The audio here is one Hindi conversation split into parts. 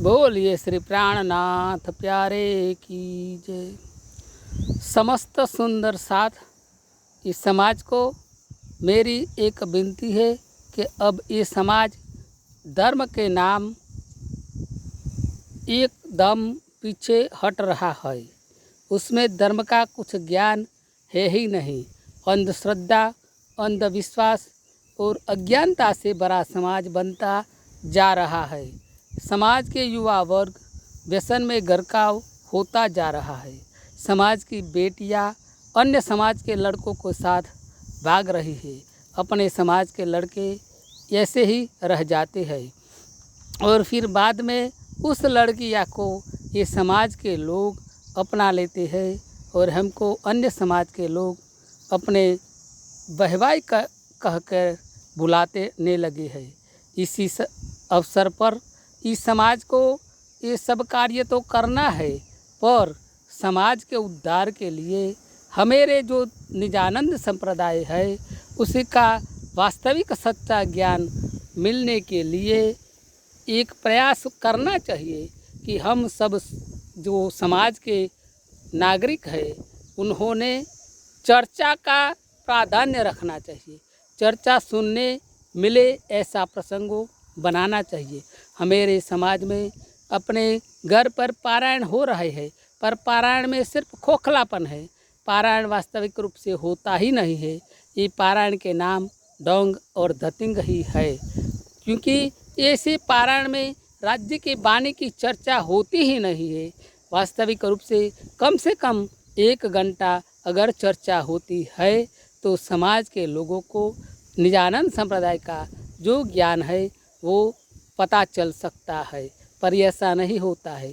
बोलिए श्री प्राणनाथ प्यारे की जय। समस्त सुंदर साथ इस समाज को मेरी एक विनती है कि अब ये समाज धर्म के नाम एकदम पीछे हट रहा है। उसमें धर्म का कुछ ज्ञान है ही नहीं। अंधश्रद्धा, अंधविश्वास और अज्ञानता से बड़ा समाज बनता जा रहा है। समाज के युवा वर्ग व्यसन में गरकाव होता जा रहा है। समाज की बेटियां अन्य समाज के लड़कों को साथ भाग रही है। अपने समाज के लड़के ऐसे ही रह जाते हैं और फिर बाद में उस लड़कियां को ये समाज के लोग अपना लेते हैं और हमको अन्य समाज के लोग अपने बहवाई कह कर बुलाते ने लगे हैं। इसी अवसर पर इस समाज को ये सब कार्य तो करना है, पर समाज के उद्धार के लिए हमारे जो निजानंद संप्रदाय है उसी का वास्तविक सच्चा ज्ञान मिलने के लिए एक प्रयास करना चाहिए कि हम सब जो समाज के नागरिक हैं उन्होंने चर्चा का प्राधान्य रखना चाहिए। चर्चा सुनने मिले ऐसा प्रसंगों बनाना चाहिए। हमारे समाज में अपने घर पर पारायण हो रहे हैं, पर पारायण में सिर्फ खोखलापन है। पारायण वास्तविक रूप से होता ही नहीं है। ये पारायण के नाम डोंग और धतिंग ही है, क्योंकि ऐसे पारायण में राज्य की वाणी की चर्चा होती ही नहीं है। वास्तविक रूप से कम 1 घंटा अगर चर्चा होती है तो समाज के लोगों को निजानंद संप्रदाय का जो ज्ञान है वो पता चल सकता है, पर ऐसा नहीं होता है।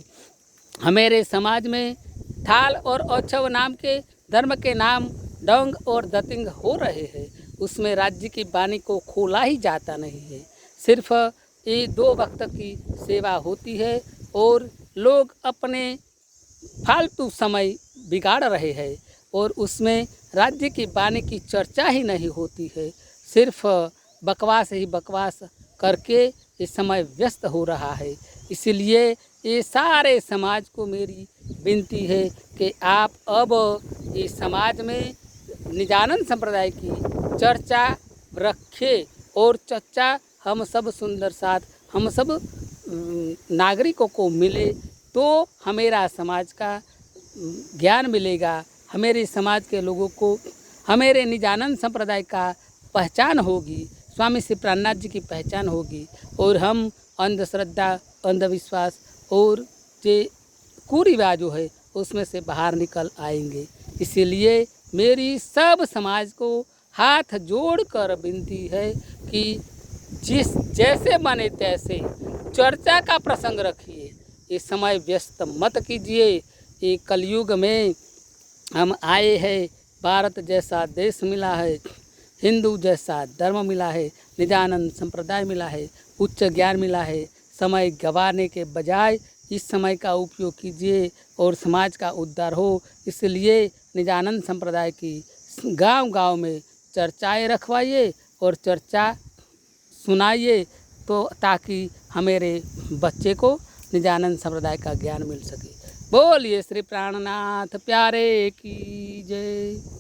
हमारे समाज में थाल और औछव नाम के धर्म के नाम डोंग और दतिंग हो रहे हैं। उसमें राज्य की वाणी को खोला ही जाता नहीं है। सिर्फ ये 2 वक्त की सेवा होती है और लोग अपने फालतू समय बिगाड़ रहे हैं और उसमें राज्य की वाणी की चर्चा ही नहीं होती है। सिर्फ बकवास ही बकवास करके ये समय व्यस्त हो रहा है। इसलिए ये सारे समाज को मेरी विनती है कि आप अब इस समाज में निजानंद संप्रदाय की चर्चा रखें और चर्चा हम सब सुंदर साथ हम सब नागरिकों को मिले तो हमारा समाज का ज्ञान मिलेगा। हमारे समाज के लोगों को हमारे निजानंद संप्रदाय का पहचान होगी, स्वामी श्री प्राणनाथ जी की पहचान होगी और हम अंधश्रद्धा, अंधविश्वास और जो कुरिवाजों है उसमें से बाहर निकल आएंगे। इसीलिए मेरी सब समाज को हाथ जोड़कर विनती है कि जैसे बने तैसे चर्चा का प्रसंग रखिए। ये समय व्यस्त मत कीजिए। ये कलयुग में हम आए हैं, भारत जैसा देश मिला है, हिंदू जैसा धर्म मिला है, निजानंद संप्रदाय मिला है, उच्च ज्ञान मिला है। समय गंवाने के बजाय इस समय का उपयोग कीजिए और समाज का उद्धार हो। इसलिए निजानंद संप्रदाय की गांव-गांव में चर्चाएं रखवाइए और चर्चा सुनाइए तो ताकि हमारे बच्चे को निजानंद संप्रदाय का ज्ञान मिल सके। बोलिए श्री प्राणनाथ प्यारे की जय।